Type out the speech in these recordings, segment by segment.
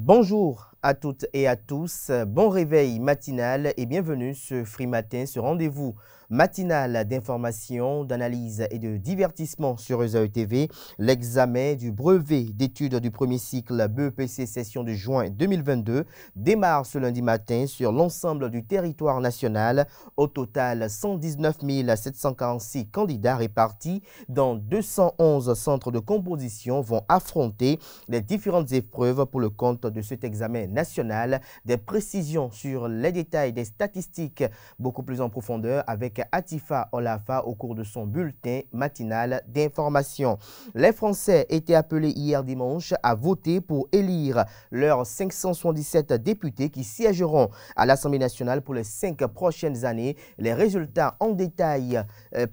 Bonjour à toutes et à tous, bon réveil matinal et bienvenue sur Free Matin, ce rendez-vous matinal d'information, d'analyse et de divertissement sur ESAE TV. L'examen du brevet d'études du premier cycle BEPC session de juin 2022 démarre ce lundi matin sur l'ensemble du territoire national. Au total, 119 746 candidats répartis dans 211 centres de composition vont affronter les différentes épreuves pour le compte de cet examen national. Des précisions sur les détails des statistiques beaucoup plus en profondeur avec Atifa Olafa au cours de son bulletin matinal d'information. Les Français étaient appelés hier dimanche à voter pour élire leurs 577 députés qui siégeront à l'Assemblée nationale pour les 5 prochaines années. Les résultats en détail,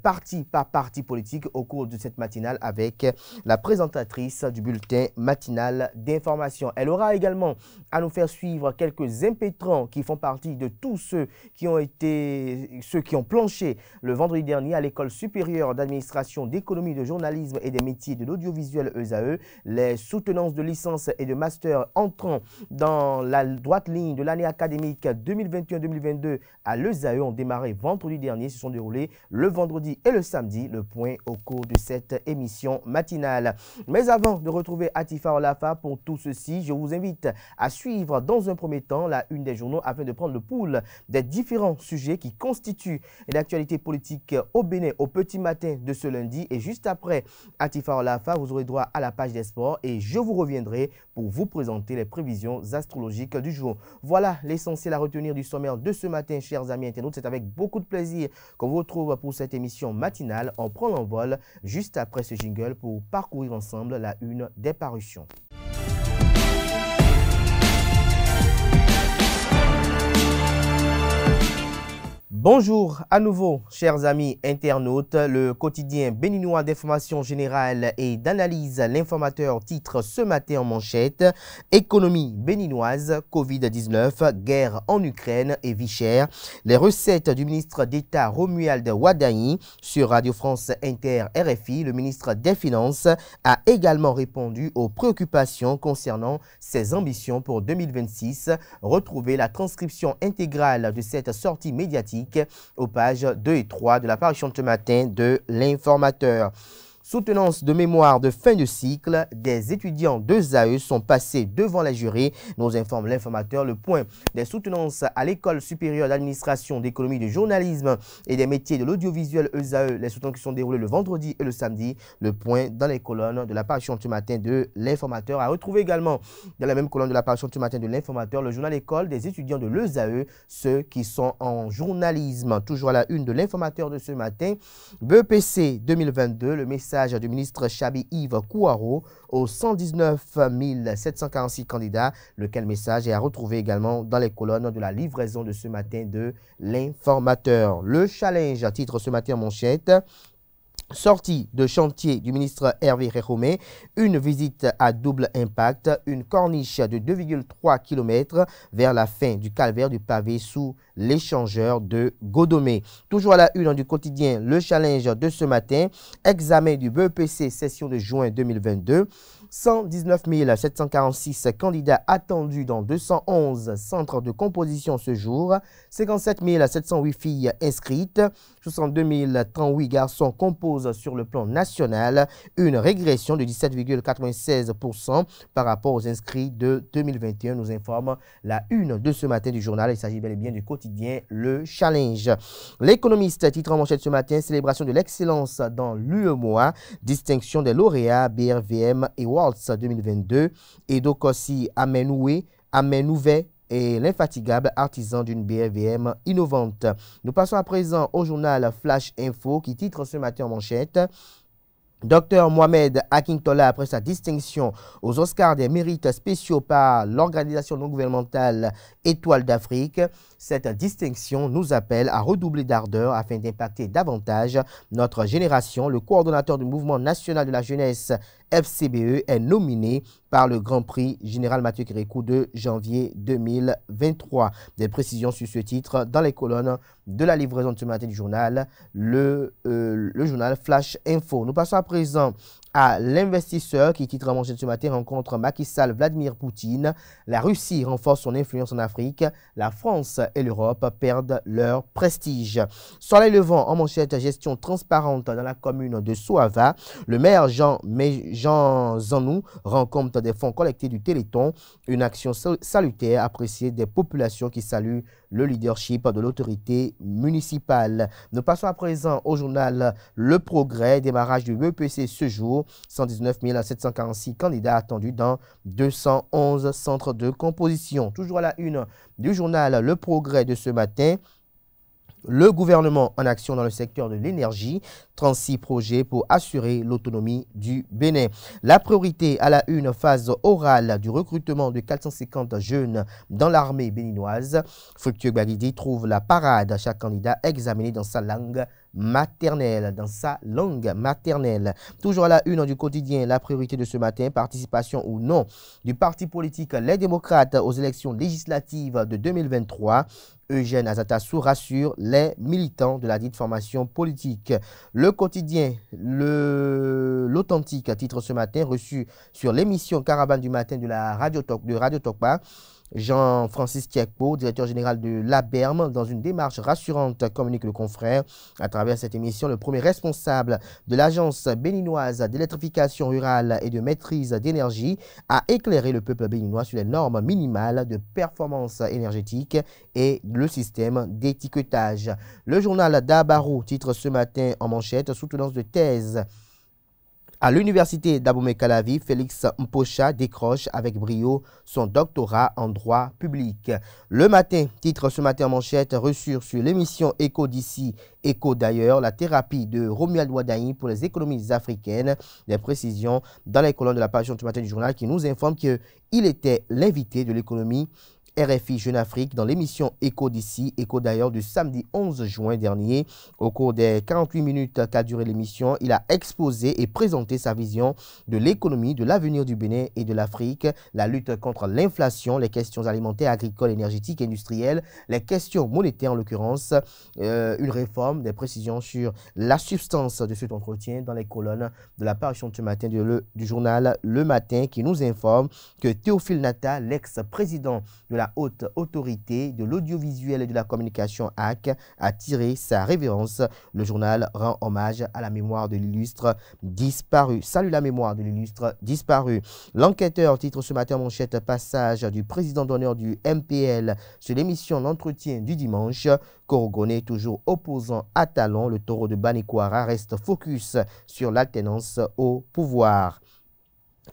parti par parti politique au cours de cette matinale avec la présentatrice du bulletin matinal d'information. Elle aura également à nous faire suivre quelques impétrants qui font partie de tous ceux qui ont planché le vendredi dernier à l'École supérieure d'administration, d'économie, de journalisme et des métiers de l'audiovisuel ESAE. Les soutenances de licence et de master entrant dans la droite ligne de l'année académique 2021-2022 à l'ESAE ont démarré vendredi dernier, se sont déroulés le vendredi et le samedi. Le point au cours de cette émission matinale. Mais avant de retrouver Atifa Olafa pour tout ceci, je vous invite à suivre dans un premier temps la une des journaux afin de prendre le pouls des différents sujets qui constituent l'actualité politique au Bénin au petit matin de ce lundi. Et juste après Atifa Olafa, vous aurez droit à la page des sports et je vous reviendrai pour vous présenter les prévisions astrologiques du jour. Voilà l'essentiel à retenir du sommaire de ce matin, chers amis internautes. C'est avec beaucoup de plaisir qu'on vous retrouve pour cette émission matinale. On prend l'envol juste après ce jingle pour parcourir ensemble la une des parutions. Bonjour à nouveau, chers amis internautes. Le quotidien béninois d'information générale et d'analyse, l'informateur titre ce matin en manchette « Économie béninoise, Covid-19, guerre en Ukraine et vie chère ». Les recettes du ministre d'État Romuald Wadani sur Radio France Inter RFI, le ministre des Finances, a également répondu aux préoccupations concernant ses ambitions pour 2026. Retrouvez la transcription intégrale de cette sortie médiatique aux pages 2 et 3 de la parution de ce matin de l'Informateur. Soutenance de mémoire de fin de cycle, des étudiants de ZAE sont passés devant les jurés, nous informe l'Informateur. Le point des soutenances à l'École supérieure d'administration, d'économie, de journalisme et des métiers de l'audiovisuel ESAE, les soutenances qui sont déroulées le vendredi et le samedi. Le point dans les colonnes de la parution de ce matin de l'Informateur. À retrouver également dans la même colonne de la parution de ce matin de l'Informateur, le journal École des étudiants de l'ESAE, ceux qui sont en journalisme. Toujours à la une de l'Informateur de ce matin, BEPC 2022, le message du ministre Chabi Yves Kouaro aux 119 746 candidats, lequel message est à retrouver également dans les colonnes de la livraison de ce matin de l'Informateur. Le challenge titre ce matin en manchette. Sortie de chantier du ministre Hervé Réhomé, une visite à double impact, une corniche de 2,3 km vers la fin du calvaire du pavé sous l'échangeur de Godomé. Toujours à la une du quotidien, le challenge de ce matin, examen du BEPC session de juin 2022. 119 746 candidats attendus dans 211 centres de composition ce jour, 57 708 filles inscrites, 62 038 garçons composent sur le plan national, une régression de 17,96% par rapport aux inscrits de 2021, nous informe la une de ce matin du journal. Il s'agit bel et bien du quotidien Le Challenge. L'économiste titre en manchette ce matin, célébration de l'excellence dans l'UEMOA, distinction des lauréats BRVM et Waltz 2022, Edo Kossi Amenoué et l'infatigable artisan d'une BRVM innovante. Nous passons à présent au journal Flash Info qui titre ce matin en manchette. Dr Mohamed Akintola, après sa distinction aux Oscars des mérites spéciaux par l'organisation non gouvernementale Étoile d'Afrique, cette distinction nous appelle à redoubler d'ardeur afin d'impacter davantage notre génération. Le coordonnateur du mouvement national de la jeunesse FCBE est nominé par le Grand Prix Général Mathieu Kérékou de janvier 2023. Des précisions sur ce titre dans les colonnes de la livraison de ce matin du journal, le journal Flash Info. Nous passons à présent à l'investisseur qui titre en manchette ce matin rencontre Macky Sall, Vladimir Poutine. La Russie renforce son influence en Afrique. La France et l'Europe perdent leur prestige. Soleil levant en manchette gestion transparente dans la commune de Soava. Le maire Jean Zanou rend compte des fonds collectés du Téléthon. Une action salutaire appréciée des populations qui saluent le leadership de l'autorité municipale. Nous passons à présent au journal Le Progrès. Démarrage du BEPC ce jour. 119 746 candidats attendus dans 211 centres de composition. Toujours à la une du journal Le Progrès de ce matin. Le gouvernement en action dans le secteur de l'énergie, 36 projets pour assurer l'autonomie du Bénin. La priorité à la une, phase orale du recrutement de 450 jeunes dans l'armée béninoise. Fructueux Bagidi trouve la parade à chaque candidat examiné dans sa langue maternelle. Toujours à la une du quotidien, la priorité de ce matin, participation ou non du parti politique Les Démocrates aux élections législatives de 2023. Eugène Azatassou rassure les militants de la dite formation politique. Le quotidien, l'authentique, titre ce matin, reçu sur l'émission Caravane du matin de la Radio Tokpa. Jean-Francis Tiekpo, directeur général de l'ABERM, dans une démarche rassurante, communique le confrère. À travers cette émission, le premier responsable de l'agence béninoise d'électrification rurale et de maîtrise d'énergie a éclairé le peuple béninois sur les normes minimales de performance énergétique et le système d'étiquetage. Le journal d'Abarou titre ce matin en manchette soutenance de thèse. À l'université d'Abomey-Calavi, Félix Mpocha décroche avec brio son doctorat en droit public. Le matin, titre ce matin en manchette, reçu sur l'émission Écho d'ici, Écho d'ailleurs, la thérapie de Romuald Ouadaï pour les économies africaines. Des précisions dans les colonnes de la page du matin du journal qui nous informe qu'il était l'invité de l'économie RFI Jeune Afrique dans l'émission Écho d'ici, Écho d'ailleurs du samedi 11 juin dernier. Au cours des 48 minutes qu'a duré l'émission, il a exposé et présenté sa vision de l'économie, de l'avenir du Bénin et de l'Afrique, la lutte contre l'inflation, les questions alimentaires, agricoles, énergétiques, industrielles, les questions monétaires en l'occurrence, une réforme, des précisions sur la substance de cet entretien dans les colonnes de la parution de ce matin du journal Le Matin qui nous informe que Théophile Nata, l'ex-président de la haute autorité de l'audiovisuel et de la communication AC, a tiré sa révérence. Le journal rend hommage à la mémoire de l'illustre disparu. Salut la mémoire de l'illustre disparu. L'enquêteur titre ce matin en manchette passage du président d'honneur du MPL sur l'émission L'entretien du dimanche. Korogoné, toujours opposant à Talon, le taureau de Banikwara reste focus sur l'alternance au pouvoir.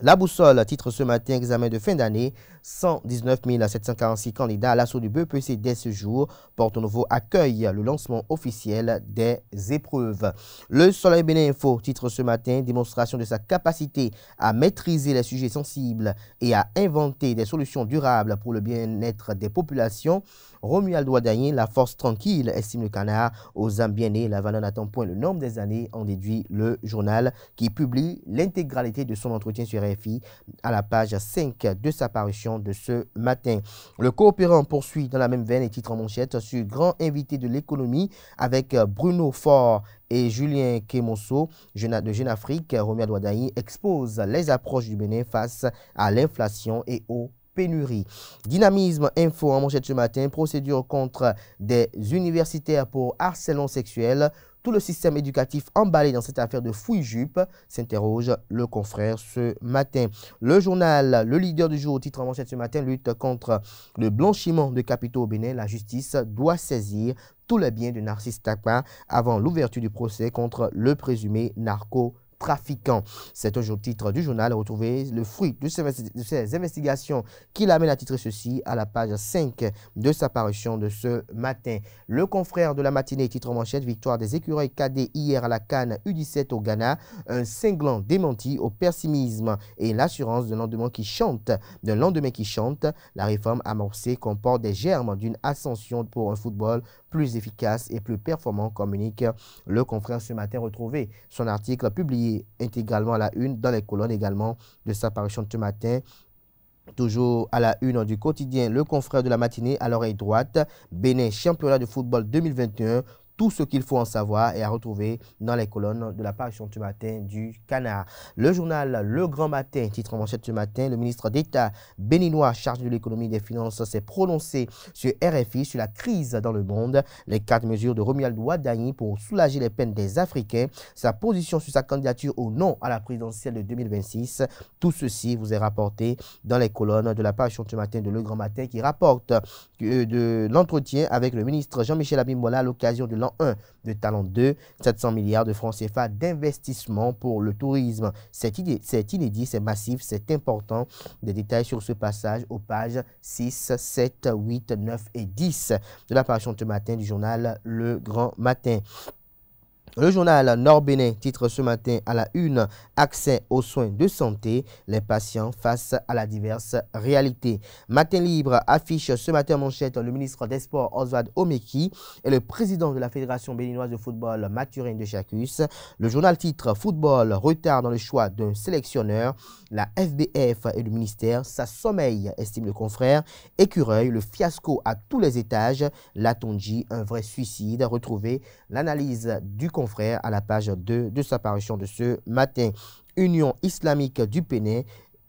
La boussole titre ce matin examen de fin d'année, 119 746 candidats à l'assaut du BEPC dès ce jour. Porto Novo accueille le lancement officiel des épreuves. Le Soleil Bénin Info titre ce matin démonstration de sa capacité à maîtriser les sujets sensibles et à inventer des solutions durables pour le bien-être des populations. Romuald Ouadaï, la force tranquille, estime le canard aux âmes bien-nées. La valeur n'attend point le nombre des années, en déduit le journal qui publie l'intégralité de son entretien sur RFI à la page 5 de sa parution de ce matin. Le coopérant poursuit dans la même veine et titre en manchette sur grand invité de l'économie avec Bruno Faure et Julien Kemoso de Jeune Afrique. Romuald Ouadaï expose les approches du Bénin face à l'inflation et aux pénurie. Dynamisme info en manchette ce matin, procédure contre des universitaires pour harcèlement sexuel. Tout le système éducatif emballé dans cette affaire de fouille-jupe, s'interroge le confrère ce matin. Le journal, le leader du jour, titre en manchette ce matin, lutte contre le blanchiment de capitaux au Bénin. La justice doit saisir tous les biens de Narcisse Takpa avant l'ouverture du procès contre le présumé narcotrafiquant. C'est un titre du journal. Retrouvez le fruit de ces investigations qui l'amène à titrer ceci à la page 5 de sa parution de ce matin. Le confrère de la matinée titre en manchette victoire des écureuils cadets hier à la CAN U17 au Ghana. Un cinglant démenti au pessimisme et l'assurance d'un lendemain qui chante. La réforme amorcée comporte des germes d'une ascension pour un football plus efficace et plus performant, communique le confrère ce matin. Retrouvé son article publié intégralement à la une dans les colonnes également de sa parution de ce matin. Toujours à la une du quotidien, le confrère de la matinée à l'oreille droite, Bénin championnat de football 2021. Tout ce qu'il faut en savoir est à retrouver dans les colonnes de la parution ce matin du Canard. Le journal Le Grand Matin, titre en manchette ce matin, le ministre d'État béninois chargé de l'économie et des finances s'est prononcé sur RFI sur la crise dans le monde, les 4 mesures de Romuald Wadagni pour soulager les peines des Africains, sa position sur sa candidature ou non à la présidentielle de 2026. Tout ceci vous est rapporté dans les colonnes de la parution ce matin de Le Grand Matin qui rapporte de l'entretien avec le ministre Jean-Michel Abimbola à l'occasion de l'an 1 de Talent 2, 700 milliards de francs CFA d'investissement pour le tourisme. C'est inédit, c'est massif, c'est important. Des détails sur ce passage aux pages 6, 7, 8, 9 et 10 de la parution ce matin du journal Le Grand Matin. Le journal Nord-Bénin titre ce matin à la une « Accès aux soins de santé, les patients face à la diverse réalité ». Matin Libre affiche ce matin en manchette le ministre des Sports Oswald Omeki et le président de la Fédération béninoise de football Mathurin de Chacus. Le journal titre « Football, retard dans le choix d'un sélectionneur ». La FBF et le ministère s'assommeillent, estime le confrère. Écureuil, le fiasco à tous les étages. Latonji, un vrai suicide. Retrouvez l'analyse du confrère à la page 2 de sa parution de ce matin. Union islamique du Bénin,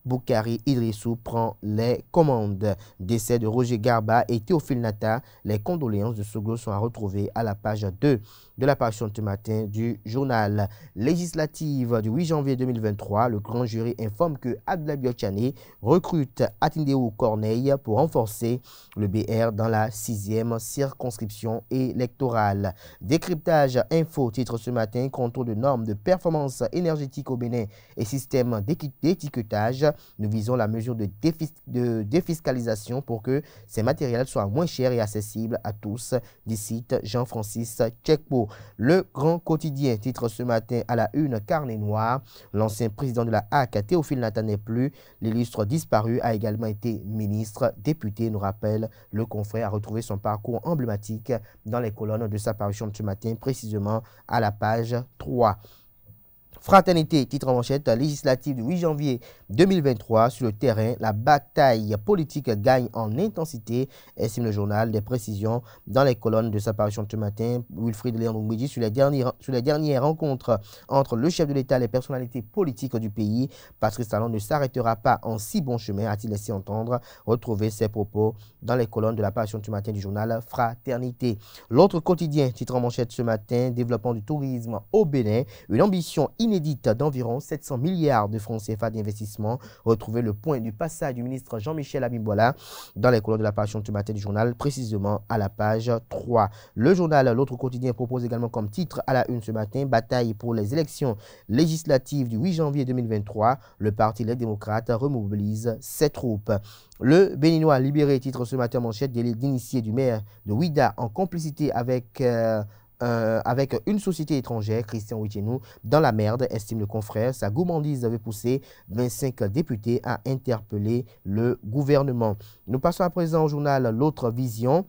Boukari Idrissou prend les commandes. Décès de Roger Garba et Théophile Nata. Les condoléances de Soglo sont à retrouver à la page 2 de la parution de ce matin du journal. Législative du 8 janvier 2023, le grand jury informe que Abdoulaye Biochane recrute Atindéou Corneille pour renforcer le BR dans la 6e circonscription électorale. Décryptage info titre ce matin, contrôle de normes de performance énergétique au Bénin et système d'étiquetage. Nous visons la mesure de défiscalisation pour que ces matériels soient moins chers et accessibles à tous, d'ici Jean-Francis Tchekpo. Le Grand Quotidien titre ce matin à la une carnet noir. L'ancien président de la HAC, Théophile Nata n'est plus. L'illustre disparu a également été ministre, député, nous rappelle le confrère, a retrouvé son parcours emblématique dans les colonnes de sa parution de ce matin, précisément à la page 3. Fraternité, titre en manchette, législative du 8 janvier 2023. Sur le terrain, la bataille politique gagne en intensité, estime le journal. Des précisions dans les colonnes de sa parution de ce matin. Wilfried Léon Mouidi sur les dernières rencontres entre le chef de l'État et les personnalités politiques du pays. Patrice Talon ne s'arrêtera pas en si bon chemin, a-t-il laissé entendre. Retrouvez ses propos dans les colonnes de la parution de ce matin du journal Fraternité. L'autre quotidien, titre en manchette ce matin, développement du tourisme au Bénin, une ambition inédite d'environ 700 milliards de francs CFA d'investissement. Retrouvez le point du passage du ministre Jean-Michel Abimbola dans les colonnes de la parution de ce matin du journal, précisément à la page 3. Le journal L'autre quotidien propose également comme titre à la une ce matin, bataille pour les élections législatives du 8 janvier 2023. Le Parti Les Démocrates remobilise ses troupes. Le Béninois libéré titre ce matin manchette d'initié du maire de Ouida en complicité avec une société étrangère, Christian Ouitchenou, dans la merde, estime le confrère. Sa gourmandise avait poussé 25 députés à interpeller le gouvernement. Nous passons à présent au journal L'autre vision.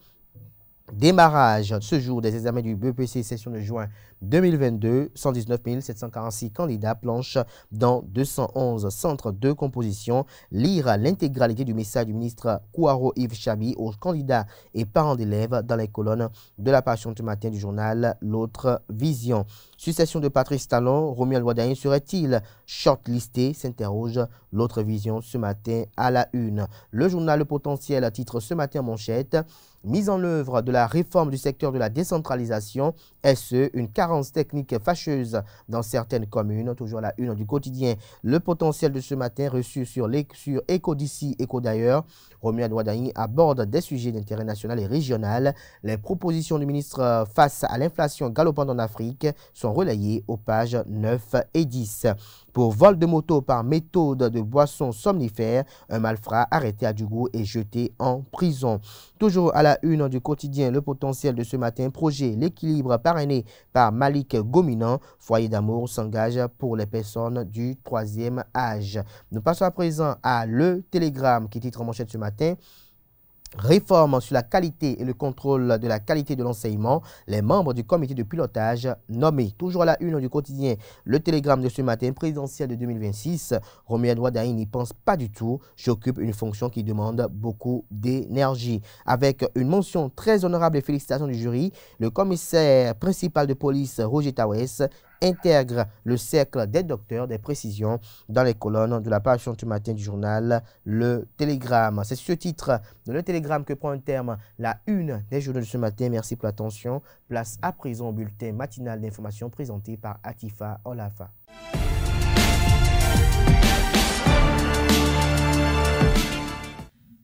Démarrage ce jour des examens du BEPC session de juin 2022, 119 746 candidats planchent dans 211 centres de composition. Lire l'intégralité du message du ministre Kouaro Yves Chabi aux candidats et parents d'élèves dans les colonnes de la parution ce matin du journal L'autre vision. Succession de Patrice Talon, Romuald Wadagni serait-il shortlisté, s'interroge L'autre vision ce matin à la une. Le journal Le Potentiel titre ce matin en manchette. Mise en œuvre de la réforme du secteur de la décentralisation, est-ce une carence technique fâcheuse dans certaines communes? Toujours à la une du quotidien. Le Potentiel de ce matin reçu sur Éco d'ici, Éco d'ailleurs. Romuald Wadagni aborde des sujets d'intérêt national et régional. Les propositions du ministre face à l'inflation galopante en Afrique sont relayées aux pages 9 et 10. Pour vol de moto par méthode de boisson somnifère, un malfrat arrêté à Djougou et jeté en prison. Toujours à la une du quotidien, Le Potentiel de ce matin, projet l'équilibre parrainé par Malik Gominan, foyer d'amour s'engage pour les personnes du 3e âge. Nous passons à présent à Le Télégramme qui titre en manchette ce matin. Réforme sur la qualité et le contrôle de la qualité de l'enseignement, les membres du comité de pilotage nommés. Toujours à la une du quotidien, le télégramme de ce matin présidentiel de 2026, Romuald Wardani n'y pense pas du tout. J'occupe une fonction qui demande beaucoup d'énergie. Avec une mention très honorable et félicitations du jury, le commissaire principal de police, Roger Tawes, intègre le cercle des docteurs, des précisions dans les colonnes de la page ce matin du journal Le Télégramme. C'est sur ce titre de Le Télégramme que prend un terme la une des journaux de ce matin. Merci pour l'attention. Place à présent au bulletin matinal d'information présenté par Atifa Olafa.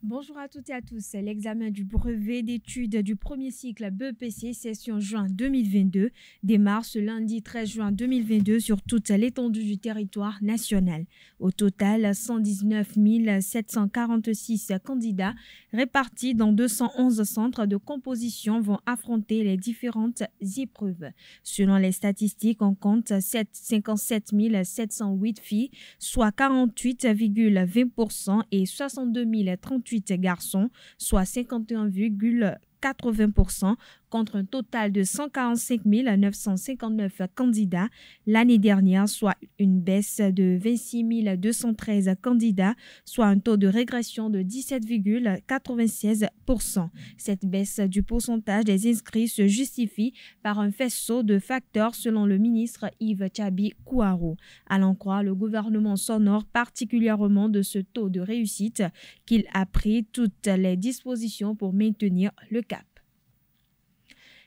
Bonjour à toutes et à tous. L'examen du brevet d'études du premier cycle BEPC session juin 2022 démarre ce lundi 13 juin 2022 sur toute l'étendue du territoire national. Au total, 119 746 candidats répartis dans 211 centres de composition vont affronter les différentes épreuves. Selon les statistiques, on compte 57 708 filles, soit 48,20% et 62 038 garçons, soit 51,80%, contre un total de 145 959 candidats l'année dernière, soit une baisse de 26 213 candidats, soit un taux de régression de 17,96%. Cette baisse du pourcentage des inscrits se justifie par un faisceau de facteurs selon le ministre Yves Tchabi Kouarou. À l'en croire, le gouvernement s'honore particulièrement de ce taux de réussite qu'il a pris toutes les dispositions pour maintenir le cap.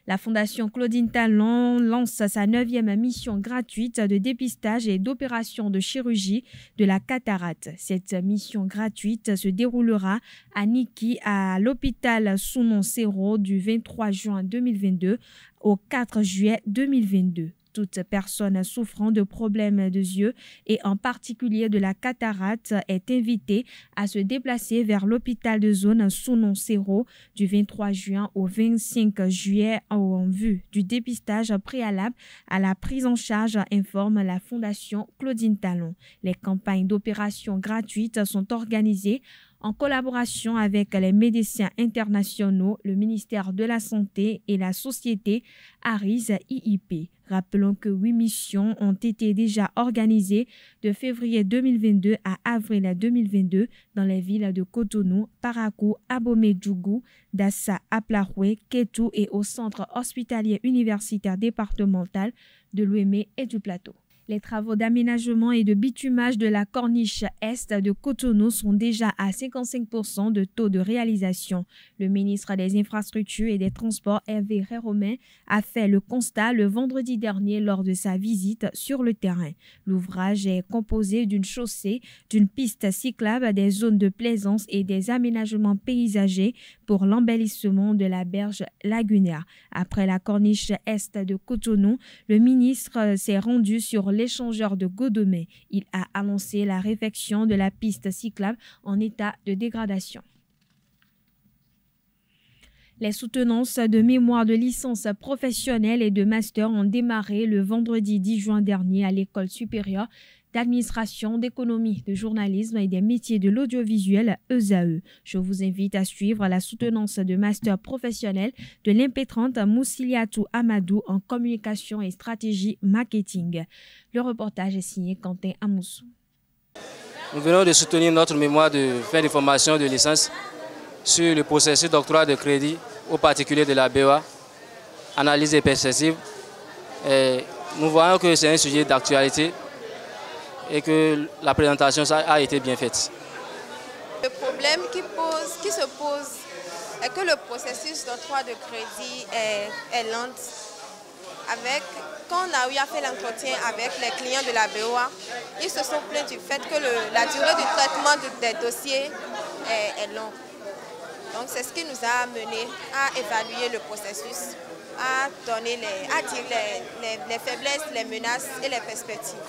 La Fondation Claudine Talon lance sa 9e mission gratuite de dépistage et d'opération de chirurgie de la cataracte. Cette mission gratuite se déroulera à Niki, à l'hôpital Sounon-Serro du 23 juin 2022 au 4 juillet 2022. Toute personne souffrant de problèmes de yeux et en particulier de la cataracte est invitée à se déplacer vers l'hôpital de zone Sounon-Serro du 23 juin au 25 juillet en vue du dépistage préalable à la prise en charge, informe la Fondation Claudine Talon. Les campagnes d'opération gratuites sont organisées en collaboration avec les médecins internationaux, le ministère de la Santé et la société Aris IIP. Rappelons que 8 missions ont été déjà organisées de février 2022 à avril 2022 dans les villes de Cotonou, Parakou, Abomey-Djougou, Dassa, Aplaroué, Kétou et au centre hospitalier universitaire départemental de l'Ouémé et du Plateau. Les travaux d'aménagement et de bitumage de la corniche est de Cotonou sont déjà à 55% de taux de réalisation. Le ministre des Infrastructures et des Transports, Hervé Romain, a fait le constat le vendredi dernier lors de sa visite sur le terrain. L'ouvrage est composé d'une chaussée, d'une piste cyclable, des zones de plaisance et des aménagements paysagers pour l'embellissement de la berge lagunaire. Après la corniche est de Cotonou, le ministre s'est rendu sur l'échangeur de Godomé. Il a annoncé la réfection de la piste cyclable en état de dégradation. Les soutenances de mémoire de licence professionnelle et de master ont démarré le vendredi 10 juin dernier à l'École supérieure d'administration, d'économie, de journalisme et des métiers de l'audiovisuel ESAE. Je vous invite à suivre la soutenance de master professionnel de l'impétrante Moussiliatou Amadou en communication et stratégie marketing. Le reportage est signé Quentin Amoussou. Nous venons de soutenir notre mémoire de fin de formation de licence sur le processus d'octroi de crédit aux particuliers de la BEA, analyse des perspectives. Nous voyons que c'est un sujet d'actualité et que la présentation a été bien faite. Le problème qui se pose est que le processus d'octroi de crédit est lent. Quand on a eu à faire l'entretien avec les clients de la BOA, ils se sont plaints du fait que la durée du traitement des dossiers est longue. Donc c'est ce qui nous a amené à évaluer le processus, à dire les faiblesses, les menaces et les perspectives.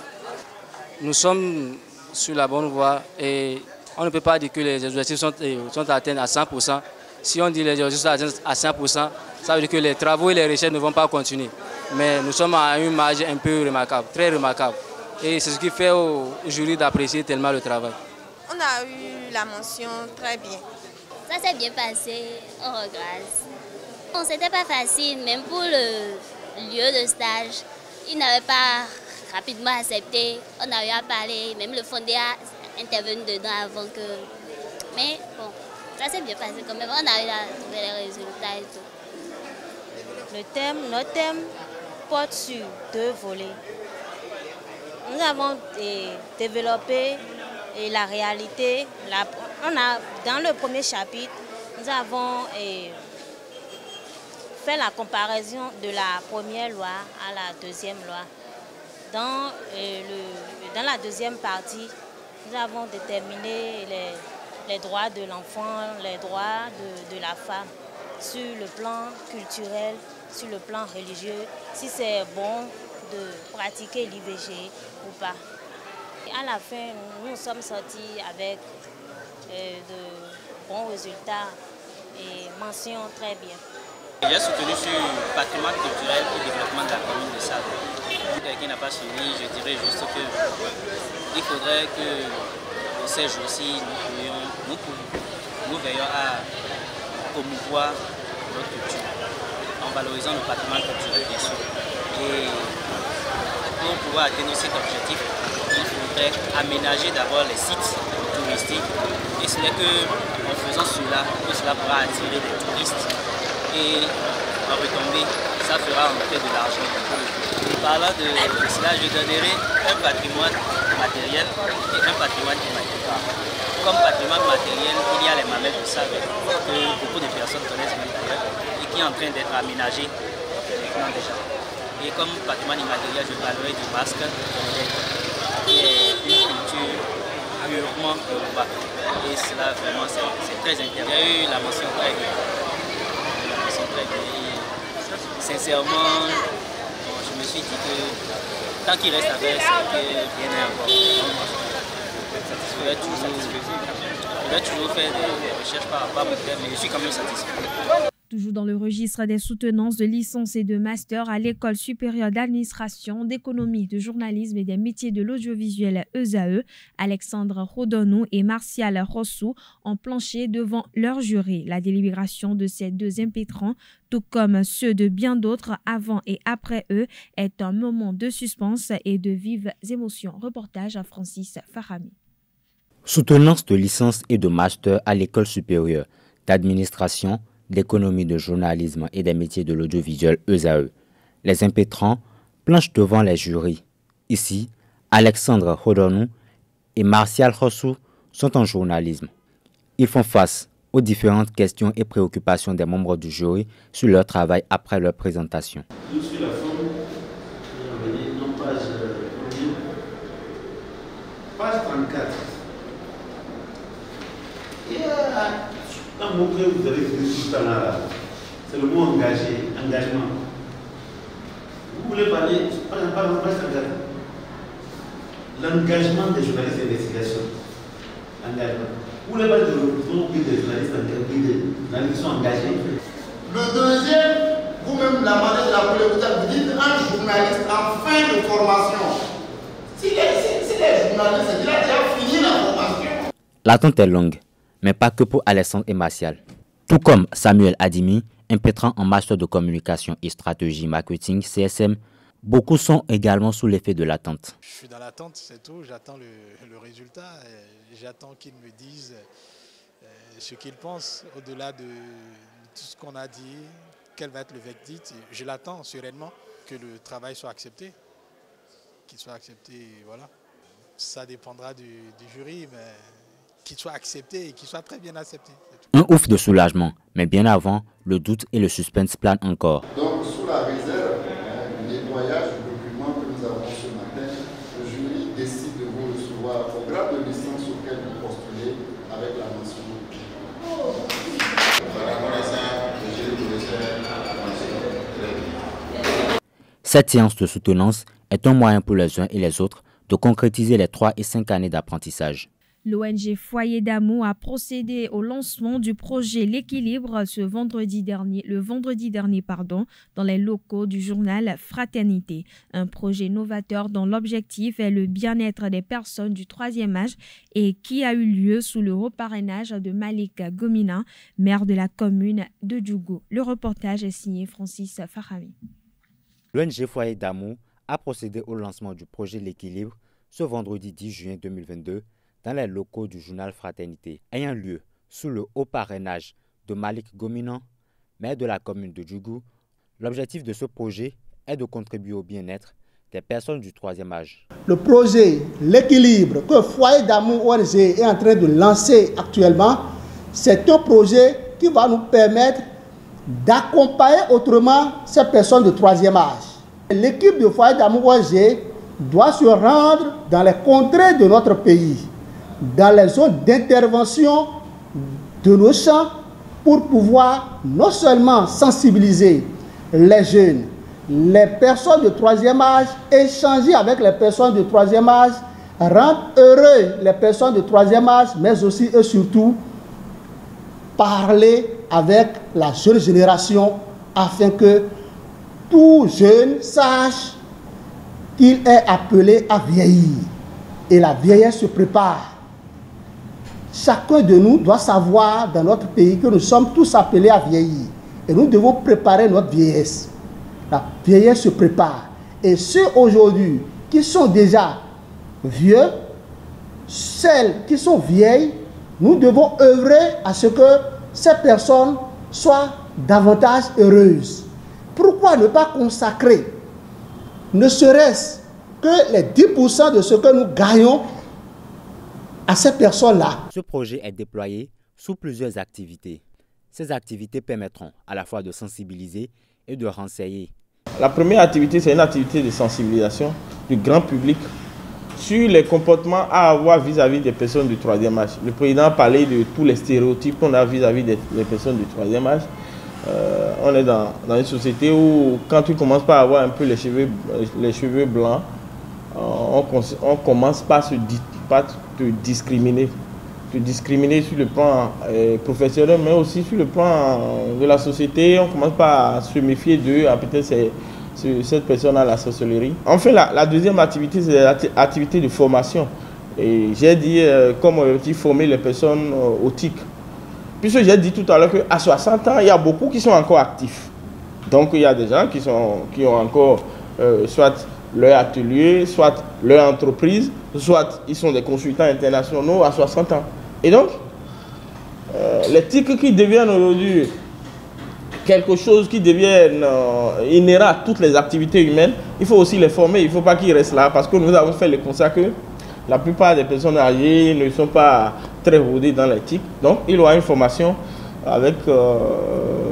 Nous sommes sur la bonne voie et on ne peut pas dire que les objectifs sont atteints à 100%. Si on dit que les objectifs sont atteints à 100%, ça veut dire que les travaux et les recherches ne vont pas continuer. Mais nous sommes à une marge un peu remarquable, très remarquable. Et c'est ce qui fait au jury d'apprécier tellement le travail. On a eu la mention très bien. Ça s'est bien passé, on regrette. Bon, c'était pas facile, même pour le lieu de stage. Ils n'avaient pas rapidement accepté. On a eu à parler, même le fondé a intervenu dedans avant que... Mais bon, ça s'est bien passé quand même. On a eu à trouver les résultats et tout. Notre thème porte sur 2 volets. Nous avons développé la réalité. Dans le premier chapitre, nous avons fait la comparaison de la première loi à la deuxième loi. Dans la deuxième partie, nous avons déterminé les droits de l'enfant, les droits de la femme, sur le plan culturel, sur le plan religieux, si c'est bon de pratiquer l'IVG ou pas. Et à la fin, nous sommes sortis avec de bons résultats et mentions très bien. J'ai soutenu sur le patrimoine culturel et le développement de la commune de Save. Si quelqu'un n'a pas suivi, je dirais juste qu'il faudrait que ces jours-ci, nous veillons à promouvoir notre culture en valorisant le patrimoine culturel, bien sûr. Et pour pouvoir atteindre cet objectif, il faudrait aménager d'abord les sites touristiques. Et ce n'est qu'en faisant cela que cela pourra attirer des touristes. Et en retombée, ça fera entrer de l'argent. Et parlant de cela, je donnerai un patrimoine matériel et un patrimoine immatériel. Comme patrimoine matériel, il y a les mamelles de Save que beaucoup de personnes connaissent bien d'ailleurs et qui est en train d'être aménagé maintenant déjà. Et comme patrimoine immatériel, je parlerai du masque, qui est une culture purement urbaine. Et cela vraiment c'est très intéressant. Il y a eu la mention très bien. Sincèrement, je me suis dit que tant qu'il reste à faire, c'est bien important. Je vais toujours faire des recherches par rapport à mon thème, mais je suis quand même satisfait. Toujours dans le registre des soutenances de licence et de master à l'École supérieure d'administration, d'économie, de journalisme et des métiers de l'audiovisuel ESAE, Alexandre Rodonou et Martial Rossou ont planché devant leur jury. La délibération de ces 2 impétrants, tout comme ceux de bien d'autres avant et après eux, est un moment de suspense et de vives émotions. Reportage à Francis Farami. Soutenance de licence et de master à l'École supérieure d'administration, d'économie, de journalisme et des métiers de l'audiovisuel ESAE. Les impétrants planchent devant les jurys. Ici, Alexandre Rodonou et Martial Rossou sont en journalisme. Ils font face aux différentes questions et préoccupations des membres du jury sur leur travail après leur présentation. Nous sur la forme, page 34. Un mot que vous avez dit tout le temps là, c'est le mot engagé, engagement. Vous voulez parler, par exemple, l'engagement des journalistes d'investigation. Engagement. Vous voulez parler de recrutement des journalistes qui sont engagés. Le deuxième, vous-même, la manière de la politique, vous dites un journaliste en fin de formation. Si les journalistes, il a déjà fini la formation. L'attente est longue, mais pas que pour Alexandre et Martial. Tout comme Samuel Adimi, impétrant en master de communication et stratégie marketing CSM, beaucoup sont également sous l'effet de l'attente. Je suis dans l'attente, c'est tout. J'attends le résultat. J'attends qu'ils me disent ce qu'ils pensent au-delà de tout ce qu'on a dit, quel va être le verdict. Je l'attends sereinement que le travail soit accepté. Qu'il soit accepté, voilà. Ça dépendra du jury, mais qu'il soit accepté et qu'il soit très bien accepté. Un ouf de soulagement, mais bien avant, le doute et le suspense planent encore. Donc, sous la réserve du nettoyage du document que nous avons ce matin, le jury décide de vous recevoir au grade de licence auquel vous postulez avec la mention. Cette séance de soutenance est un moyen pour les uns et les autres de concrétiser les 3 et 5 années d'apprentissage. L'ONG Foyer d'amour a procédé au lancement du projet L'équilibre le vendredi dernier, dans les locaux du journal Fraternité. Un projet novateur dont l'objectif est le bien-être des personnes du troisième âge et qui a eu lieu sous le haut parrainage de Malik Gomina, maire de la commune de Djougou. Le reportage est signé Francis Farami. L'ONG Foyer d'amour a procédé au lancement du projet L'équilibre ce vendredi 10 juin 2022 dans les locaux du journal Fraternité, ayant lieu sous le haut parrainage de Malik Gomina, maire de la commune de Djougou. L'objectif de ce projet est de contribuer au bien-être des personnes du troisième âge. Le projet L'équilibre que Foyer d'amour ONG est en train de lancer actuellement, c'est un projet qui va nous permettre d'accompagner autrement ces personnes de troisième âge. L'équipe de Foyer d'amour ONG doit se rendre dans les contrées de notre pays, dans les zones d'intervention de nos champs, pour pouvoir non seulement sensibiliser les jeunes, les personnes de troisième âge, échanger avec les personnes de troisième âge, rendre heureux les personnes de troisième âge, mais aussi et surtout parler avec la jeune génération afin que tout jeune sache qu'il est appelé à vieillir. Et la vieillesse se prépare. Chacun de nous doit savoir dans notre pays que nous sommes tous appelés à vieillir. Et nous devons préparer notre vieillesse. La vieillesse se prépare. Et ceux aujourd'hui qui sont déjà vieux, celles qui sont vieilles, nous devons œuvrer à ce que ces personnes soient davantage heureuses. Pourquoi ne pas consacrer, ne serait-ce que les 10% de ce que nous gagnons à ces personnes-là? Ce projet est déployé sous plusieurs activités. Ces activités permettront à la fois de sensibiliser et de renseigner. La première activité, c'est une activité de sensibilisation du grand public sur les comportements à avoir vis-à-vis des personnes du troisième âge. Le président a parlé de tous les stéréotypes qu'on a vis-à-vis des personnes du troisième âge. On est dans une société où quand tu commences par avoir un peu les cheveux blancs, on commence par te discriminer. Te discriminer sur le plan professionnel, mais aussi sur le plan de la société. On commence par se méfier d'eux, peut-être c'est cette personne a la sorcellerie. Enfin, la deuxième activité, c'est l'activité de formation. Et j'ai dit, comme objectif, former les personnes au TIC. Puisque j'ai dit tout à l'heure qu'à 60 ans, il y a beaucoup qui sont encore actifs. Donc, il y a des gens qui ont encore soit leur atelier, soit leur entreprise, soit ils sont des consultants internationaux à 60 ans. Et donc, les TIC qui deviennent aujourd'hui quelque chose qui devienne inhérent à toutes les activités humaines, il faut aussi les former, il ne faut pas qu'ils restent là, parce que nous avons fait le constat que la plupart des personnes âgées ne sont pas très rodées dans les TIC. Donc, il y aura une formation avec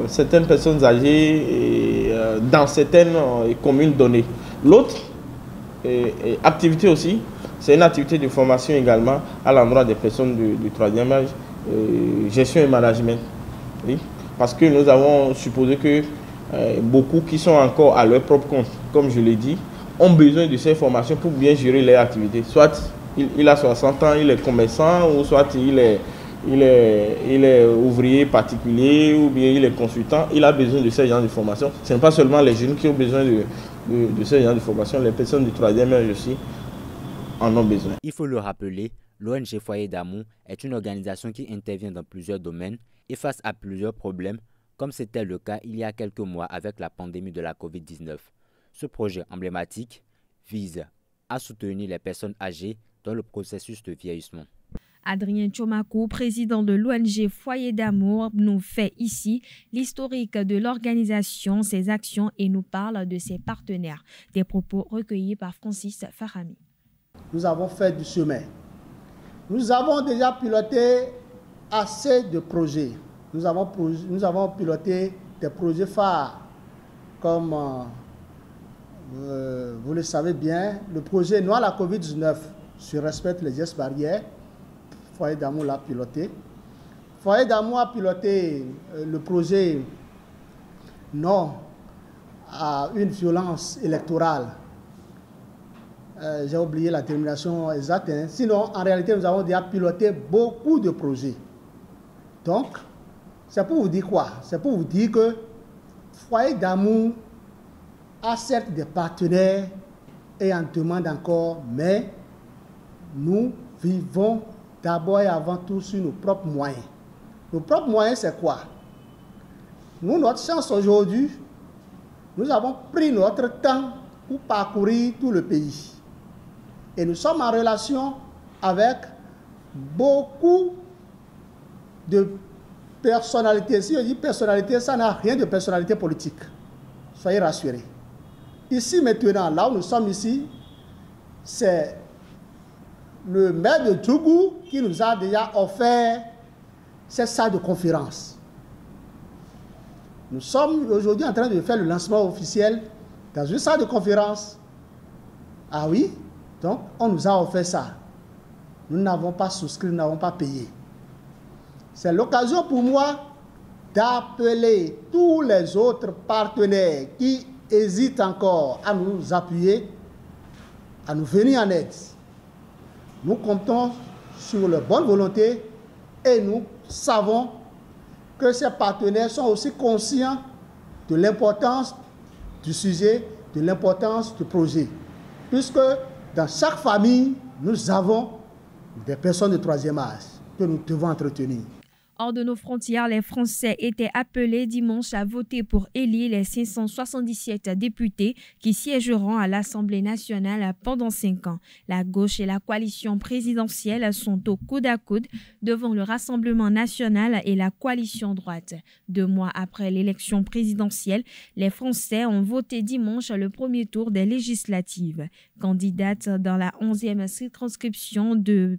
certaines personnes âgées et, dans certaines communes données. L'autre activité aussi, c'est une activité de formation également à l'endroit des personnes du troisième âge, gestion et management. Oui. Parce que nous avons supposé que beaucoup qui sont encore à leur propre compte, comme je l'ai dit, ont besoin de ces formations pour bien gérer leurs activités. Soit il a 60 ans, il est commerçant, ou soit il est ouvrier particulier, ou bien il est consultant. Il a besoin de ces genres de formation. Ce n'est pas seulement les jeunes qui ont besoin de ces genres de formation, les personnes du troisième âge aussi en ont besoin. Il faut le rappeler, l'ONG Foyer d'amour est une organisation qui intervient dans plusieurs domaines et face à plusieurs problèmes, comme c'était le cas il y a quelques mois avec la pandémie de la Covid-19. Ce projet emblématique vise à soutenir les personnes âgées dans le processus de vieillissement. Adrien Tchomakou, président de l'ONG Foyer d'amour, nous fait ici l'historique de l'organisation, ses actions et nous parle de ses partenaires. Des propos recueillis par Francis Farami. Nous avons fait du chemin. Nous avons déjà piloté assez de projets. Nous avons piloté des projets phares, comme vous le savez bien, le projet Non à la Covid-19 sur respecte les gestes barrières. Foyer d'amour l'a piloté. Foyer d'amour a piloté le projet Non à une violence électorale J'ai oublié la termination exacte. Hein. Sinon, en réalité, nous avons déjà piloté beaucoup de projets. Donc, c'est pour vous dire quoi? C'est pour vous dire que Foyer d'amour a certes des partenaires et en demande encore, mais nous vivons d'abord et avant tout sur nos propres moyens. Nos propres moyens, c'est quoi? Nous, notre chance aujourd'hui, nous avons pris notre temps pour parcourir tout le pays. Et nous sommes en relation avec beaucoup de personnalités. Si je dis personnalité, ça n'a rien de personnalité politique. Soyez rassurés. Ici maintenant, là où nous sommes ici, c'est le maire de Djougou qui nous a déjà offert cette salle de conférence. Nous sommes aujourd'hui en train de faire le lancement officiel dans une salle de conférence. Ah oui, donc on nous a offert ça. Nous n'avons pas souscrit, nous n'avons pas payé. C'est l'occasion pour moi d'appeler tous les autres partenaires qui hésitent encore à nous appuyer, à nous venir en aide. Nous comptons sur leur bonne volonté et nous savons que ces partenaires sont aussi conscients de l'importance du sujet, de l'importance du projet. Puisque dans chaque famille, nous avons des personnes de troisième âge que nous devons entretenir. Hors de nos frontières, les Français étaient appelés dimanche à voter pour élire les 577 députés qui siégeront à l'Assemblée nationale pendant 5 ans. La gauche et la coalition présidentielle sont au coude à coude devant le Rassemblement national et la coalition droite. 2 mois après l'élection présidentielle, les Français ont voté dimanche le premier tour des législatives. Candidate dans la 11e circonscription de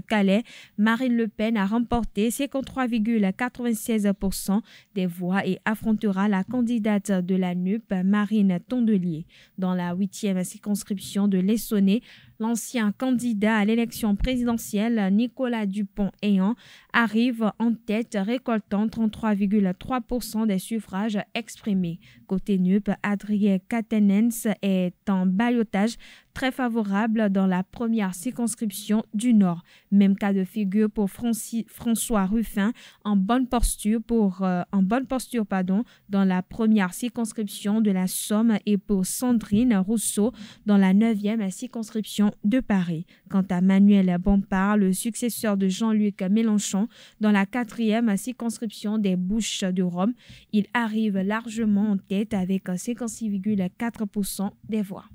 Calais, Marine Le Pen a remporté 53,96% des voix et affrontera la candidate de la NUP, Marine Tondelier. Dans la 8e circonscription de l'Essonne, l'ancien candidat à l'élection présidentielle, Nicolas Dupont-Aignan, arrive en tête, récoltant 33,3% des suffrages exprimés. Côté NUP, Adrien Quatennens est en ballottage très favorable dans la première circonscription du Nord. Même cas de figure pour François Ruffin, en bonne posture dans la première circonscription de la Somme et pour Sandrine Rousseau dans la 9e circonscription de Paris. Quant à Manuel Bompard, le successeur de Jean-Luc Mélenchon, dans la 4e circonscription des Bouches-du-Rhône, il arrive largement en tête avec 56,4% des voix.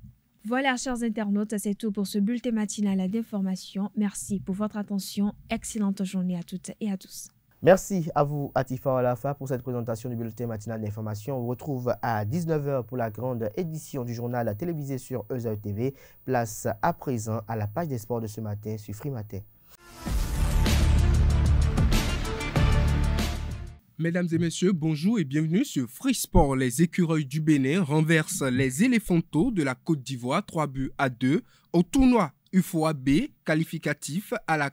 Voilà, chers internautes, c'est tout pour ce bulletin matinal d'information. Merci pour votre attention. Excellente journée à toutes et à tous. Merci à vous, Atifa Olafa, pour cette présentation du bulletin matinal d'information. On vous retrouve à 19h pour la grande édition du journal télévisé sur EZAE TV. Place à présent à la page des sports de ce matin sur Free Matin. Mesdames et messieurs, bonjour et bienvenue sur Free Sport. Les écureuils du Bénin renversent les Éléphantos de la Côte d'Ivoire 3-2 au tournoi UFOA B qualificatif à la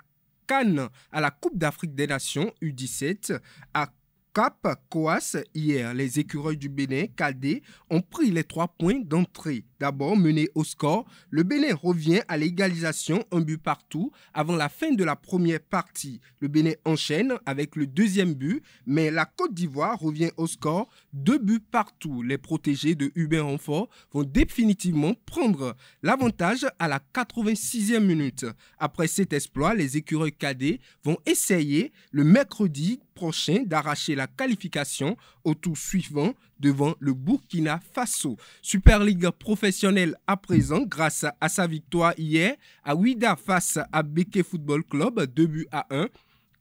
CAN, à la Coupe d'Afrique des Nations U17 à Cap Coas hier. Les écureuils du Bénin cadets ont pris les 3 points d'entrée. D'abord mené au score, le Bénin revient à l'égalisation, 1 but partout avant la fin de la première partie. Le Bénin enchaîne avec le 2e but, mais la Côte d'Ivoire revient au score, 2 buts partout. Les protégés de Hubert Renfort vont définitivement prendre l'avantage à la 86e minute. Après cet exploit, les écureuils cadets vont essayer le mercredi prochain d'arracher la qualification au tour suivant devant le Burkina Faso. Super League professionnelle à présent grâce à sa victoire hier à Ouida face à Beke Football Club 2-1.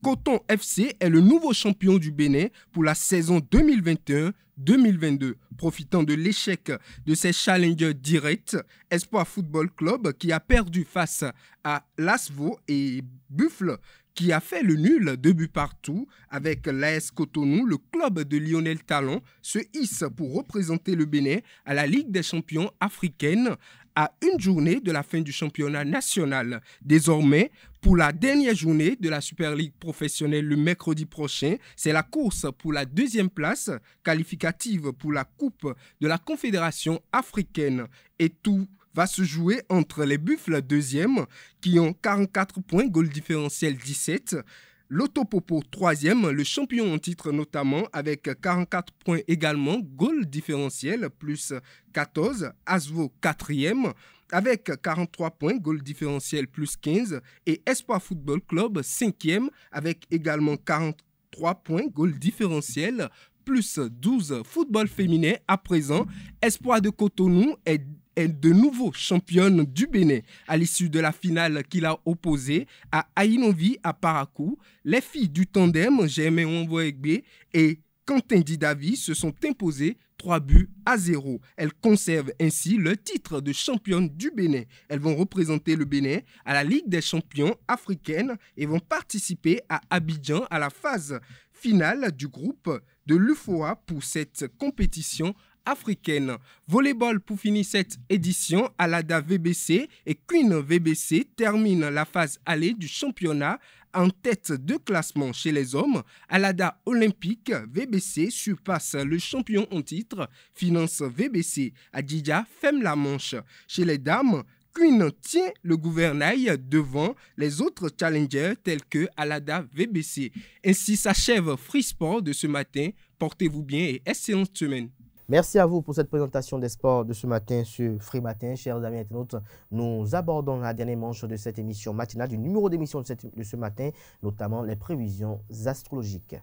Coton FC est le nouveau champion du Bénin pour la saison 2021-2022. Profitant de l'échec de ses challengers directs, Espoir Football Club qui a perdu face à Lasvo et Buffle qui a fait le nul 2 buts partout avec l'AS Cotonou, le club de Lionel Talon se hisse pour représenter le Bénin à la Ligue des champions africaine à une journée de la fin du championnat national. Désormais, pour la dernière journée de la Super League professionnelle le mercredi prochain, c'est la course pour la 2e place qualificative pour la Coupe de la Confédération africaine. Et tout va se jouer entre les Buffles 2e qui ont 44 points, goal différentiel 17. L'Autopopo 3e, le champion en titre notamment, avec 44 points également, goal différentiel plus 14. Asvo 4e, avec 43 points, goal différentiel plus 15. Et Espoir Football Club 5e, avec également 43 points, goal différentiel plus 12. Football féminin à présent, Espoir de Cotonou est de nouveau championne du Bénin. À l'issue de la finale qu'il a opposée à Ainovi à Parakou, les filles du tandem Germain Onvoegbe et Quentin Didavi se sont imposées 3-0. Elles conservent ainsi le titre de championne du Bénin. Elles vont représenter le Bénin à la Ligue des champions africaine et vont participer à Abidjan à la phase finale du groupe de l'UFOA pour cette compétition africaine. Volleyball pour finir cette édition, Alada VBC et Queen VBC terminent la phase allée du championnat en tête de classement chez les hommes. Alada Olympique VBC surpasse le champion en titre, Finance VBC. Adidja ferme la manche. Chez les dames, Queen tient le gouvernail devant les autres challengers tels que Alada VBC. Ainsi s'achève Free Sport de ce matin. Portez-vous bien et excellente semaine. Merci à vous pour cette présentation des sports de ce matin sur Free Matin. Chers amis internautes, nous abordons la dernière manche de cette émission matinale, du numéro d'émission de ce matin, notamment les prévisions astrologiques.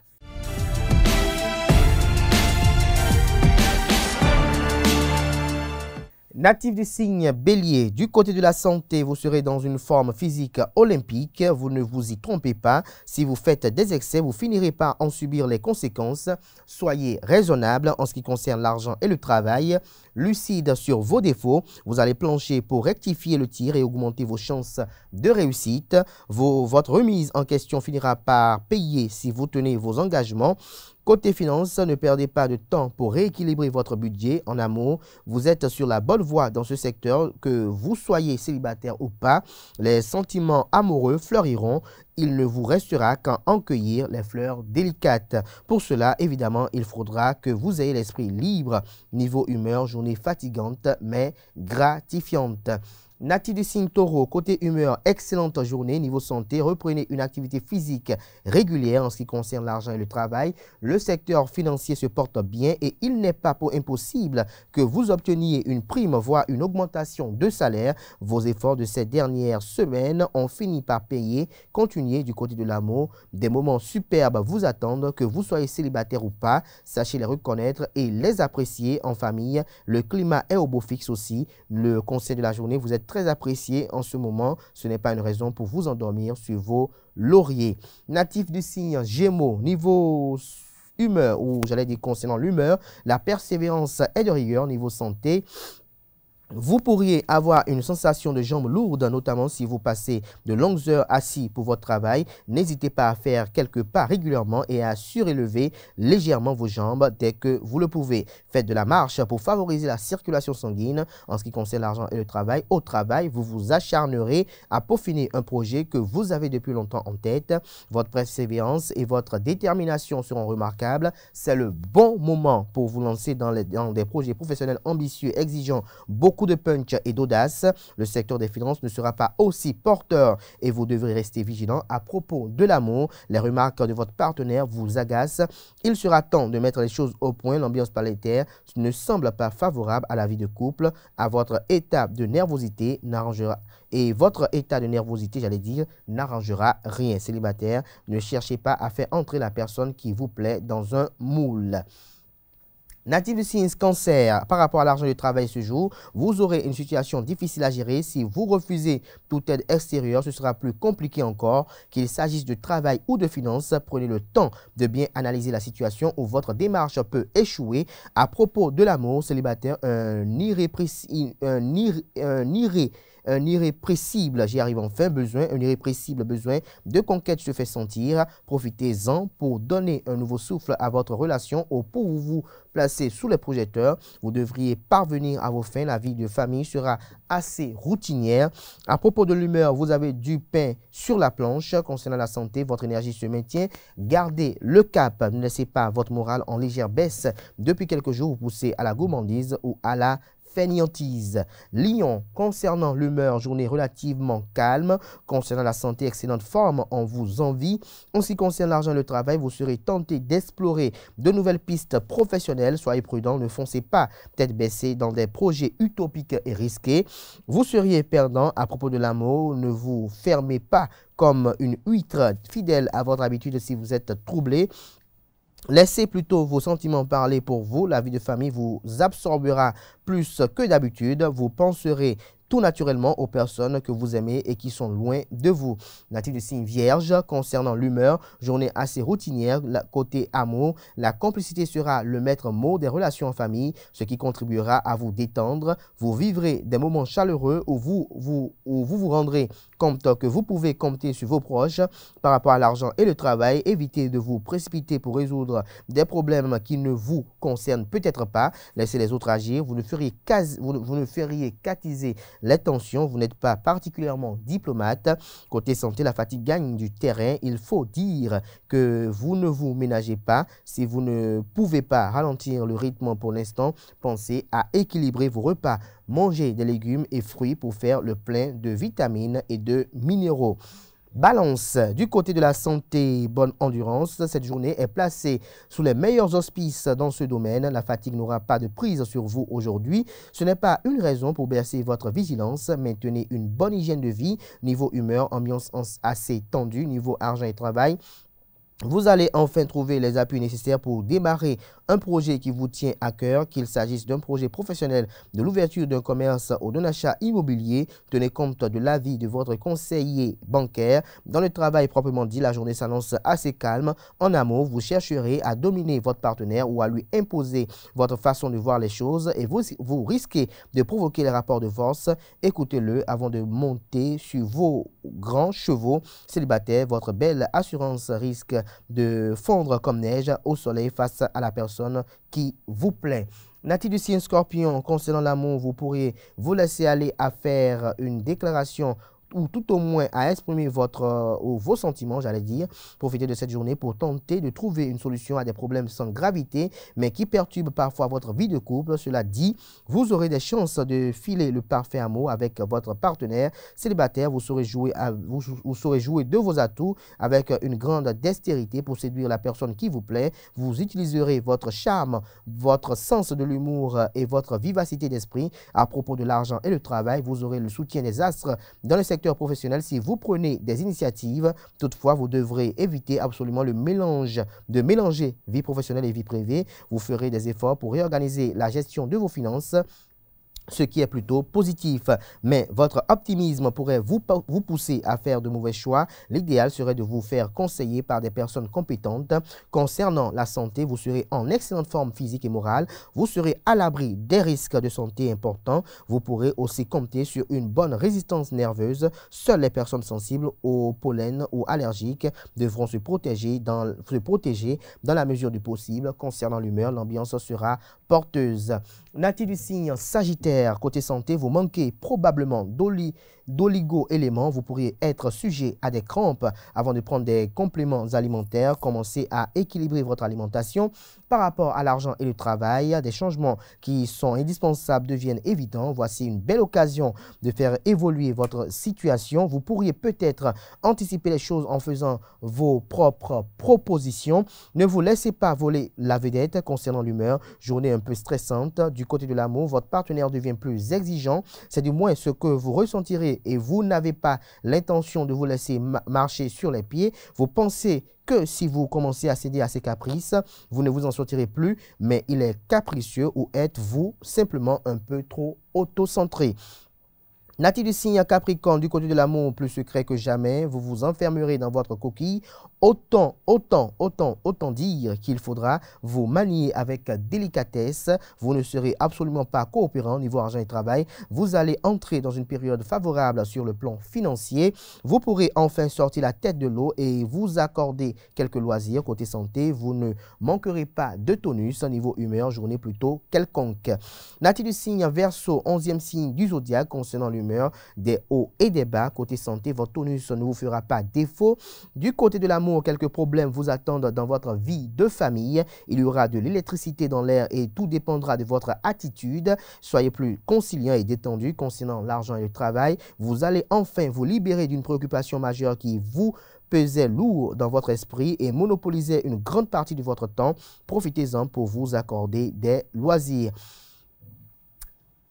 Natif du signe Bélier, du côté de la santé, vous serez dans une forme physique olympique. Vous ne vous y trompez pas. Si vous faites des excès, vous finirez par en subir les conséquences. Soyez raisonnable en ce qui concerne l'argent et le travail. Lucide sur vos défauts. Vous allez plancher pour rectifier le tir et augmenter vos chances de réussite. Votre remise en question finira par payer si vous tenez vos engagements. Côté finances, ne perdez pas de temps pour rééquilibrer votre budget. En amour, vous êtes sur la bonne voie dans ce secteur, que vous soyez célibataire ou pas. Les sentiments amoureux fleuriront. Il ne vous restera qu'à en cueillir les fleurs délicates. Pour cela, évidemment, il faudra que vous ayez l'esprit libre. Niveau humeur, journée fatigante mais gratifiante. Natif du signe Taureau, côté humeur, excellente journée. Niveau santé, reprenez une activité physique régulière en ce qui concerne l'argent et le travail. Le secteur financier se porte bien et il n'est pas impossible que vous obteniez une prime, voire une augmentation de salaire. Vos efforts de ces dernières semaines ont fini par payer. Continuez du côté de l'amour. Des moments superbes vous attendent, que vous soyez célibataire ou pas. Sachez les reconnaître et les apprécier en famille. Le climat est au beau fixe aussi. Le conseil de la journée, vous êtes très apprécié en ce moment. Ce n'est pas une raison pour vous endormir sur vos lauriers. Natif du signe Gémeaux, niveau humeur, ou j'allais dire concernant l'humeur, la persévérance est de rigueur. Niveau santé, vous pourriez avoir une sensation de jambes lourdes, notamment si vous passez de longues heures assis pour votre travail. N'hésitez pas à faire quelques pas régulièrement et à surélever légèrement vos jambes dès que vous le pouvez. Faites de la marche pour favoriser la circulation sanguine. En ce qui concerne l'argent et le travail, au travail, vous vous acharnerez à peaufiner un projet que vous avez depuis longtemps en tête. Votre persévérance et votre détermination seront remarquables. C'est le bon moment pour vous lancer dans des projets professionnels ambitieux, exigeants, beaucoup de punch et d'audace. Le secteur des finances ne sera pas aussi porteur et vous devrez rester vigilant à propos de l'amour. Les remarques de votre partenaire vous agacent. Il sera temps de mettre les choses au point. L'ambiance planétaire ne semble pas favorable à la vie de couple. À votre état de nervosité n'arrangera n'arrangera rien. Célibataire, ne cherchez pas à faire entrer la personne qui vous plaît dans un moule. Natif du signe Cancer, par rapport à l'argent et le travail ce jour, vous aurez une situation difficile à gérer. Si vous refusez toute aide extérieure, ce sera plus compliqué encore. Qu'il s'agisse de travail ou de finances, prenez le temps de bien analyser la situation où votre démarche peut échouer. À propos de l'amour, célibataire, un irrépressible besoin de conquête se fait sentir. Profitez-en pour donner un nouveau souffle à votre relation ou pour vous placer sous les projecteurs. Vous devriez parvenir à vos fins. La vie de famille sera assez routinière. À propos de l'humeur, vous avez du pain sur la planche. Concernant la santé, votre énergie se maintient. Gardez le cap. Ne laissez pas votre morale en légère baisse. Depuis quelques jours, vous poussez à la gourmandise ou à la fainéantise. Lion, concernant l'humeur, journée relativement calme. Concernant la santé, excellente forme, on vous envie. En ce qui concerne l'argent et le travail, vous serez tenté d'explorer de nouvelles pistes professionnelles. Soyez prudent, ne foncez pas tête baissée dans des projets utopiques et risqués. Vous seriez perdant. À propos de l'amour, ne vous fermez pas comme une huître, fidèle à votre habitude si vous êtes troublé. Laissez plutôt vos sentiments parler pour vous. La vie de famille vous absorbera plus que d'habitude. Vous penserez tout naturellement aux personnes que vous aimez et qui sont loin de vous. Natif du signe Vierge, concernant l'humeur, journée assez routinière. Côté amour, la complicité sera le maître mot des relations en famille, ce qui contribuera à vous détendre. Vous vivrez des moments chaleureux où vous rendrez compte que vous pouvez compter sur vos proches. Par rapport à l'argent et le travail, évitez de vous précipiter pour résoudre des problèmes qui ne vous concernent peut-être pas. Laissez les autres agir. Vous ne feriez qu'attiser les tensions. Vous n'êtes pas particulièrement diplomate. Côté santé, la fatigue gagne du terrain. Il faut dire que vous ne vous ménagez pas. Si vous ne pouvez pas ralentir le rythme pour l'instant, pensez à équilibrer vos repas. Mangez des légumes et fruits pour faire le plein de vitamines et de minéraux. Balance, du côté de la santé, bonne endurance. Cette journée est placée sous les meilleurs auspices dans ce domaine. La fatigue n'aura pas de prise sur vous aujourd'hui. Ce n'est pas une raison pour baisser votre vigilance. Maintenez une bonne hygiène de vie. Niveau humeur, ambiance assez tendue. Niveau argent et travail, vous allez enfin trouver les appuis nécessaires pour démarrer un projet qui vous tient à cœur, qu'il s'agisse d'un projet professionnel, de l'ouverture d'un commerce ou d'un achat immobilier. Tenez compte de l'avis de votre conseiller bancaire. Dans le travail proprement dit, la journée s'annonce assez calme. En amour, vous chercherez à dominer votre partenaire ou à lui imposer votre façon de voir les choses et vous risquez de provoquer les rapports de force. Écoutez-le avant de monter sur vos grands chevaux. Célibataire, votre belle assurance risque de fondre comme neige au soleil face à la personne qui vous plaît. Natif du signe Scorpion, concernant l'amour, vous pourriez vous laisser aller à faire une déclaration ou tout au moins à exprimer vos sentiments, j'allais dire. Profitez de cette journée pour tenter de trouver une solution à des problèmes sans gravité, mais qui perturbent parfois votre vie de couple. Cela dit, vous aurez des chances de filer le parfait amour avec votre partenaire. Célibataire, vous saurez jouer de vos atouts avec une grande dextérité pour séduire la personne qui vous plaît. Vous utiliserez votre charme, votre sens de l'humour et votre vivacité d'esprit. À propos de l'argent et le travail, vous aurez le soutien des astres dans le secteur professionnel si vous prenez des initiatives. Toutefois, vous devrez éviter absolument de mélanger vie professionnelle et vie privée. Vous ferez des efforts pour réorganiser la gestion de vos finances, ce qui est plutôt positif. Mais votre optimisme pourrait vous pousser à faire de mauvais choix. L'idéal serait de vous faire conseiller par des personnes compétentes. Concernant la santé, vous serez en excellente forme physique et morale. Vous serez à l'abri des risques de santé importants. Vous pourrez aussi compter sur une bonne résistance nerveuse. Seules les personnes sensibles au pollen ou allergiques devront se protéger dans la mesure du possible. Concernant l'humeur, l'ambiance sera porteuse. Natif du signe Sagittaire, côté santé, vous manquez probablement d'oligo-éléments. Vous pourriez être sujet à des crampes avant de prendre des compléments alimentaires. Commencez à équilibrer votre alimentation. Par rapport à l'argent et le travail, des changements qui sont indispensables deviennent évidents. Voici une belle occasion de faire évoluer votre situation. Vous pourriez peut-être anticiper les choses en faisant vos propres propositions. Ne vous laissez pas voler la vedette. Concernant l'humeur, journée un peu stressante. Du côté de l'amour, votre partenaire devient plus exigeant. C'est du moins ce que vous ressentirez et vous n'avez pas l'intention de vous laisser marcher sur les pieds. Vous pensez que si vous commencez à céder à ses caprices, vous ne vous en sortirez plus, mais il est capricieux ou êtes-vous simplement un peu trop auto-centré? Natif du signe Capricorne, du côté de l'amour, plus secret que jamais, vous vous enfermerez dans votre coquille. Autant dire qu'il faudra vous manier avec délicatesse. Vous ne serez absolument pas coopérant niveau argent et travail. Vous allez entrer dans une période favorable sur le plan financier. Vous pourrez enfin sortir la tête de l'eau et vous accorder quelques loisirs. Côté santé, vous ne manquerez pas de tonus. Niveau humeur, journée plutôt quelconque. Natif du signe Verseau, 11e signe du zodiaque, concernant l'humeur, humeur, des hauts et des bas. Côté santé, votre tonus ne vous fera pas défaut. Du côté de l'amour, quelques problèmes vous attendent dans votre vie de famille. Il y aura de l'électricité dans l'air et tout dépendra de votre attitude. Soyez plus conciliant et détendu concernant l'argent et le travail. Vous allez enfin vous libérer d'une préoccupation majeure qui vous pesait lourd dans votre esprit et monopolisait une grande partie de votre temps. Profitez-en pour vous accorder des loisirs.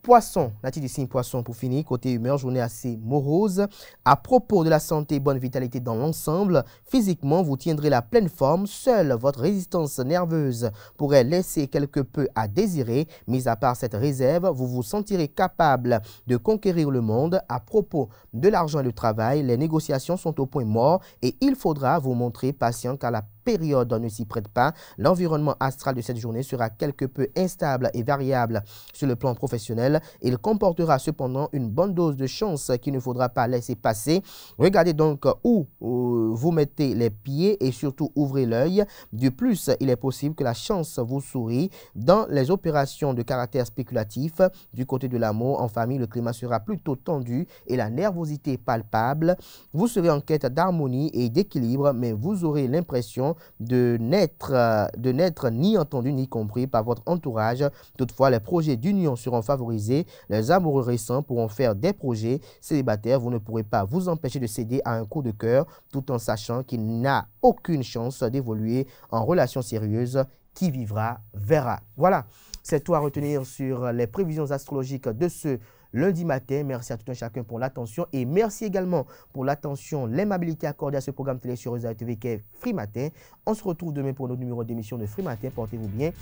Poisson, natif du signe poisson pour finir, côté humeur, journée assez morose. À propos de la santé, bonne vitalité dans l'ensemble. Physiquement, vous tiendrez la pleine forme. Seule votre résistance nerveuse pourrait laisser quelque peu à désirer. Mis à part cette réserve, vous vous sentirez capable de conquérir le monde. À propos de l'argent et du travail, les négociations sont au point mort et il faudra vous montrer patient car la période ne s'y prête pas. L'environnement astral de cette journée sera quelque peu instable et variable sur le plan professionnel. Il comportera cependant une bonne dose de chance qu'il ne faudra pas laisser passer. Regardez donc où vous mettez les pieds et surtout ouvrez l'œil. De plus, il est possible que la chance vous sourie dans les opérations de caractère spéculatif. Du côté de l'amour, en famille, le climat sera plutôt tendu et la nervosité palpable. Vous serez en quête d'harmonie et d'équilibre, mais vous aurez l'impression de n'être ni entendu ni compris par votre entourage. Toutefois, les projets d'union seront favorisés. Les amoureux récents pourront faire des projets. Célibataires, vous ne pourrez pas vous empêcher de céder à un coup de cœur tout en sachant qu'il n'a aucune chance d'évoluer en relation sérieuse. Qui vivra verra. Voilà, c'est tout à retenir sur les prévisions astrologiques de ce lundi matin. Merci à tout un chacun pour l'attention et merci également pour l'attention, l'aimabilité accordée à ce programme télé sur Rosario TV qui est Free Matin. On se retrouve demain pour notre numéro d'émission de Free Matin. Portez-vous bien.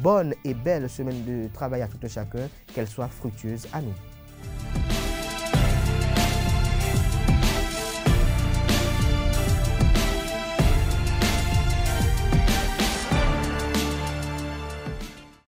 Bonne et belle semaine de travail à tout un chacun. Qu'elle soit fructueuse à nous.